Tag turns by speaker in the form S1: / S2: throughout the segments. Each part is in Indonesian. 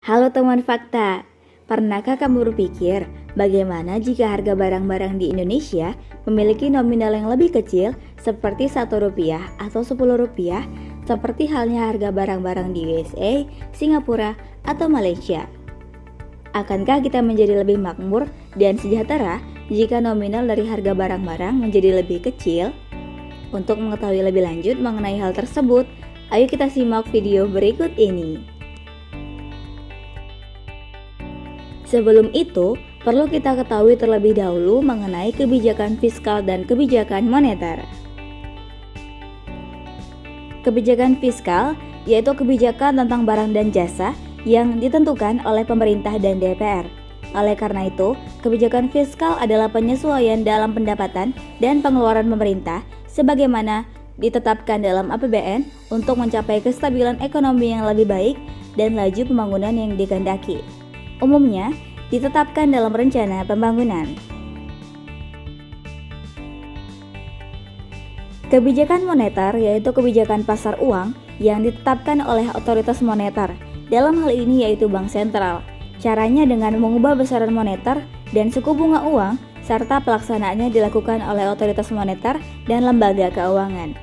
S1: Halo teman fakta, pernahkah kamu berpikir bagaimana jika harga barang-barang di Indonesia memiliki nominal yang lebih kecil seperti Rp1 atau Rp10, seperti halnya harga barang-barang di USA, Singapura, atau Malaysia? Akankah kita menjadi lebih makmur dan sejahtera jika nominal dari harga barang-barang menjadi lebih kecil? Untuk mengetahui lebih lanjut mengenai hal tersebut, ayo kita simak video berikut ini. Sebelum itu, perlu kita ketahui terlebih dahulu mengenai kebijakan fiskal dan kebijakan moneter. Kebijakan fiskal yaitu kebijakan tentang barang dan jasa yang ditentukan oleh pemerintah dan DPR. Oleh karena itu, kebijakan fiskal adalah penyesuaian dalam pendapatan dan pengeluaran pemerintah sebagaimana ditetapkan dalam APBN untuk mencapai kestabilan ekonomi yang lebih baik dan laju pembangunan yang dikehendaki. Umumnya ditetapkan dalam rencana pembangunan. Kebijakan moneter yaitu kebijakan pasar uang yang ditetapkan oleh otoritas moneter, dalam hal ini yaitu Bank Sentral. Caranya dengan mengubah besaran moneter dan suku bunga uang, serta pelaksanaannya dilakukan oleh otoritas moneter dan lembaga keuangan.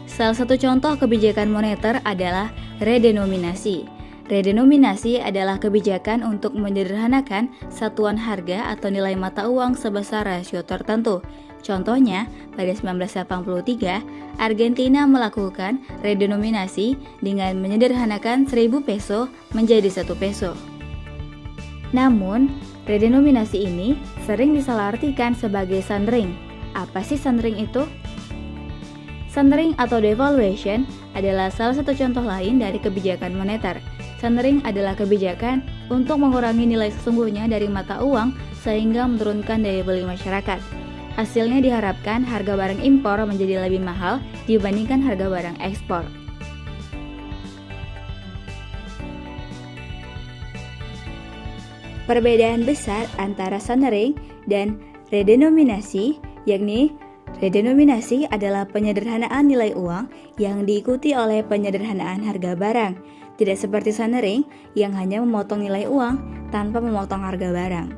S1: Salah satu contoh kebijakan moneter adalah redenominasi. Redenominasi adalah kebijakan untuk menyederhanakan satuan harga atau nilai mata uang sebesar rasio tertentu. Contohnya, pada 1983, Argentina melakukan redenominasi dengan menyederhanakan 1.000 peso menjadi 1 peso. Namun, redenominasi ini sering disalahartikan sebagai sundering. Apa sih sundering itu? Sundering atau devaluation adalah salah satu contoh lain dari kebijakan moneter. Sundering adalah kebijakan untuk mengurangi nilai sesungguhnya dari mata uang sehingga menurunkan daya beli masyarakat. Hasilnya diharapkan harga barang impor menjadi lebih mahal dibandingkan harga barang ekspor. Perbedaan besar antara sundering dan redenominasi, yakni redenominasi adalah penyederhanaan nilai uang yang diikuti oleh penyederhanaan harga barang, tidak seperti sundering yang hanya memotong nilai uang tanpa memotong harga barang.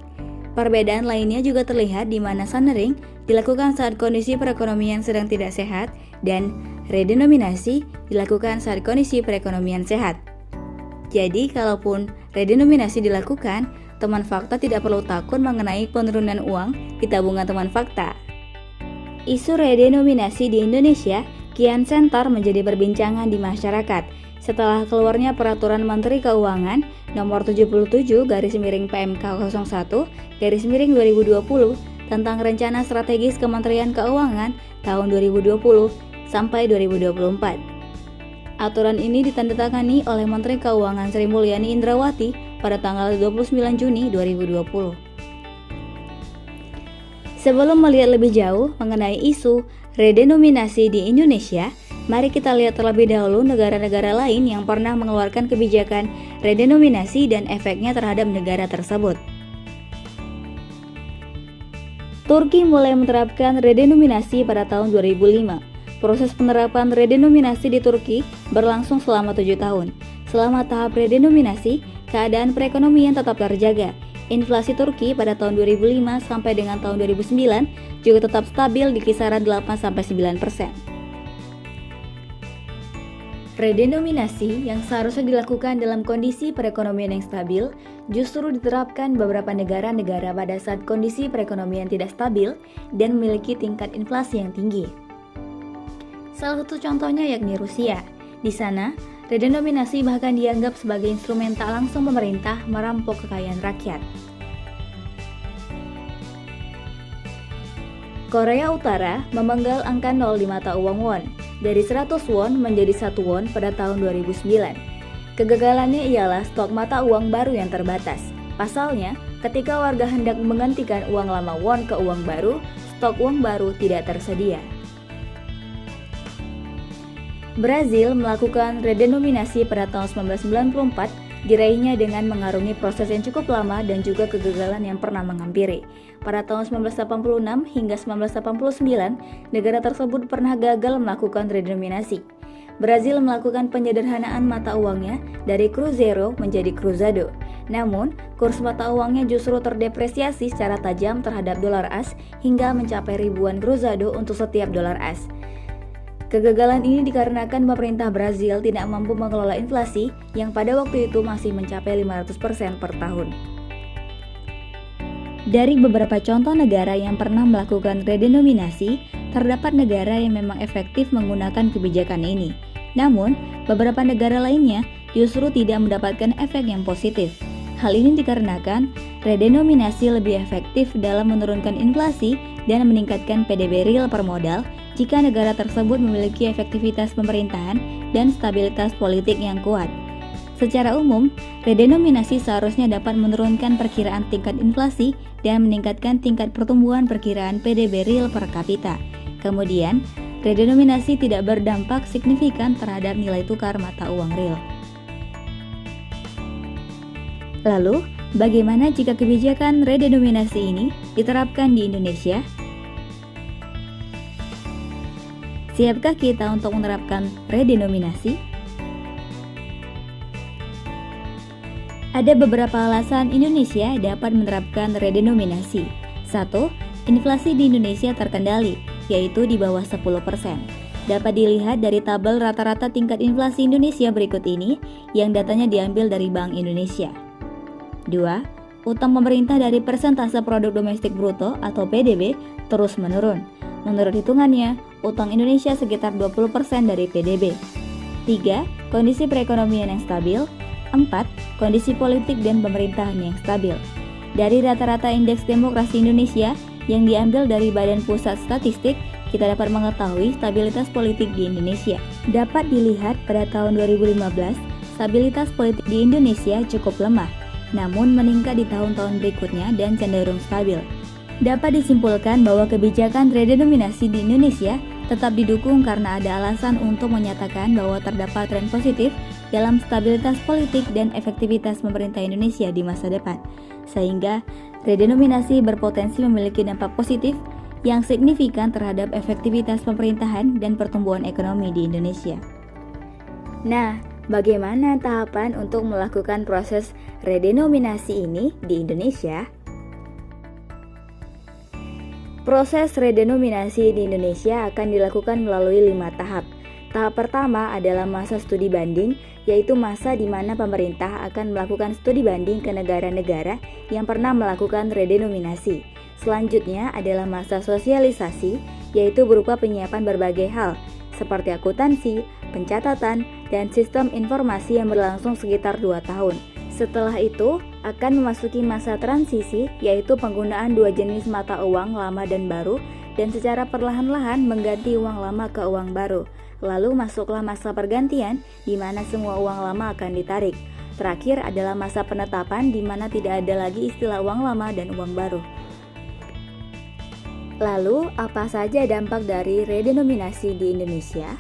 S1: Perbedaan lainnya juga terlihat di mana sundering dilakukan saat kondisi perekonomian sedang tidak sehat dan redenominasi dilakukan saat kondisi perekonomian sehat. Jadi, kalaupun redenominasi dilakukan, teman fakta tidak perlu takut mengenai penurunan uang di tabungan teman fakta. Isu redenominasi di Indonesia kian sentar menjadi perbincangan di masyarakat setelah keluarnya Peraturan Menteri Keuangan Nomor 77/PMK01/2020 tentang Rencana Strategis Kementerian Keuangan tahun 2020 sampai 2024. Aturan ini ditandatangani oleh Menteri Keuangan Sri Mulyani Indrawati pada tanggal 29 Juni 2020. Sebelum melihat lebih jauh mengenai isu redenominasi di Indonesia, mari kita lihat terlebih dahulu negara-negara lain yang pernah mengeluarkan kebijakan redenominasi dan efeknya terhadap negara tersebut. Turki mulai menerapkan redenominasi pada tahun 2005. Proses penerapan redenominasi di Turki berlangsung selama 7 tahun. Selama tahap redenominasi, keadaan perekonomian tetap terjaga. Inflasi Turki pada tahun 2005 sampai dengan tahun 2009 juga tetap stabil di kisaran 8-9%. Redenominasi yang seharusnya dilakukan dalam kondisi perekonomian yang stabil justru diterapkan beberapa negara-negara pada saat kondisi perekonomian tidak stabil dan memiliki tingkat inflasi yang tinggi. Salah satu contohnya yakni Rusia. Di sana, redenominasi bahkan dianggap sebagai instrumen tak langsung pemerintah merampok kekayaan rakyat. Korea Utara memenggal angka 0 di mata uang won, dari 100 won menjadi 1 won pada tahun 2009. Kegagalannya ialah stok mata uang baru yang terbatas. Pasalnya, ketika warga hendak menggantikan uang lama won ke uang baru, stok uang baru tidak tersedia. Brazil melakukan redenominasi pada tahun 1994, diraihnya dengan mengarungi proses yang cukup lama dan juga kegagalan yang pernah menghampiri. Pada tahun 1986 hingga 1989, negara tersebut pernah gagal melakukan redenominasi. Brazil melakukan penyederhanaan mata uangnya dari Cruzeiro menjadi Cruzado. Namun, kurs mata uangnya justru terdepresiasi secara tajam terhadap dolar AS hingga mencapai ribuan Cruzado untuk setiap dolar AS. Kegagalan ini dikarenakan pemerintah Brazil tidak mampu mengelola inflasi yang pada waktu itu masih mencapai 500% per tahun. Dari beberapa contoh negara yang pernah melakukan redenominasi, terdapat negara yang memang efektif menggunakan kebijakan ini. Namun, beberapa negara lainnya justru tidak mendapatkan efek yang positif. Hal ini dikarenakan redenominasi lebih efektif dalam menurunkan inflasi dan meningkatkan PDB real per modal jika negara tersebut memiliki efektivitas pemerintahan dan stabilitas politik yang kuat. Secara umum, redenominasi seharusnya dapat menurunkan perkiraan tingkat inflasi dan meningkatkan tingkat pertumbuhan perkiraan PDB real per kapita. Kemudian, redenominasi tidak berdampak signifikan terhadap nilai tukar mata uang real. Lalu, bagaimana jika kebijakan redenominasi ini diterapkan di Indonesia? Siapkah kita untuk menerapkan redenominasi? Ada beberapa alasan Indonesia dapat menerapkan redenominasi. 1. Inflasi di Indonesia terkendali, yaitu di bawah 10%. Dapat dilihat dari tabel rata-rata tingkat inflasi Indonesia berikut ini yang datanya diambil dari Bank Indonesia. 2. Utang pemerintah dari persentase produk domestik bruto atau PDB terus menurun. Menurut hitungannya, utang Indonesia sekitar 20% dari PDB. 3. Kondisi perekonomian yang stabil. 4. Kondisi politik dan pemerintahan yang stabil. Dari rata-rata indeks demokrasi Indonesia yang diambil dari Badan Pusat Statistik, kita dapat mengetahui stabilitas politik di Indonesia. Dapat dilihat pada tahun 2015, stabilitas politik di Indonesia cukup lemah, namun meningkat di tahun-tahun berikutnya dan cenderung stabil. Dapat disimpulkan bahwa kebijakan redenominasi di Indonesia tetap didukung karena ada alasan untuk menyatakan bahwa terdapat tren positif dalam stabilitas politik dan efektivitas pemerintah Indonesia di masa depan, sehingga redenominasi berpotensi memiliki dampak positif yang signifikan terhadap efektivitas pemerintahan dan pertumbuhan ekonomi di Indonesia. Nah, bagaimana tahapan untuk melakukan proses redenominasi ini di Indonesia? Proses redenominasi di Indonesia akan dilakukan melalui 5 tahap. Tahap pertama adalah masa studi banding, yaitu masa di mana pemerintah akan melakukan studi banding ke negara-negara yang pernah melakukan redenominasi. Selanjutnya adalah masa sosialisasi, yaitu berupa penyiapan berbagai hal, seperti akuntansi, pencatatan, dan sistem informasi yang berlangsung sekitar 2 tahun. Setelah itu, akan memasuki masa transisi, yaitu penggunaan 2 jenis mata uang lama dan baru, dan secara perlahan-lahan mengganti uang lama ke uang baru. Lalu masuklah masa pergantian, di mana semua uang lama akan ditarik. Terakhir adalah masa penetapan, di mana tidak ada lagi istilah uang lama dan uang baru. Lalu, apa saja dampak dari redenominasi di Indonesia?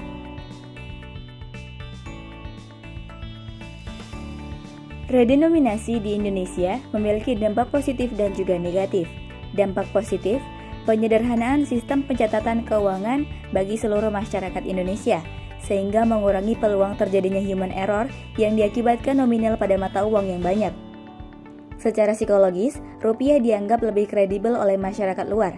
S1: Redenominasi di Indonesia memiliki dampak positif dan juga negatif. Dampak positif, penyederhanaan sistem pencatatan keuangan bagi seluruh masyarakat Indonesia, sehingga mengurangi peluang terjadinya human error yang diakibatkan nominal pada mata uang yang banyak. Secara psikologis, rupiah dianggap lebih kredibel oleh masyarakat luar.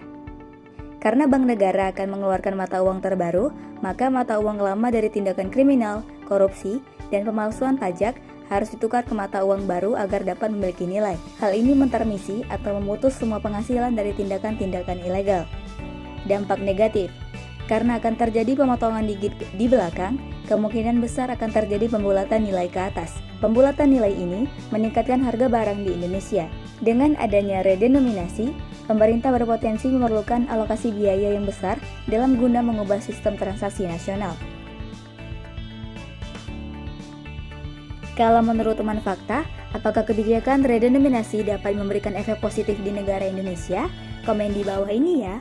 S1: Karena bank negara akan mengeluarkan mata uang terbaru, maka mata uang lama dari tindakan kriminal, korupsi, dan pemalsuan pajak harus ditukar ke mata uang baru agar dapat memiliki nilai. Hal ini mentermisi atau memutus semua penghasilan dari tindakan-tindakan ilegal. Dampak negatif, karena akan terjadi pemotongan digit di belakang, kemungkinan besar akan terjadi pembulatan nilai ke atas. Pembulatan nilai ini meningkatkan harga barang di Indonesia. Dengan adanya redenominasi, pemerintah berpotensi memerlukan alokasi biaya yang besar dalam guna mengubah sistem transaksi nasional. Kalau menurut teman fakta, apakah kebijakan redenominasi dapat memberikan efek positif di negara Indonesia? Komen di bawah ini ya.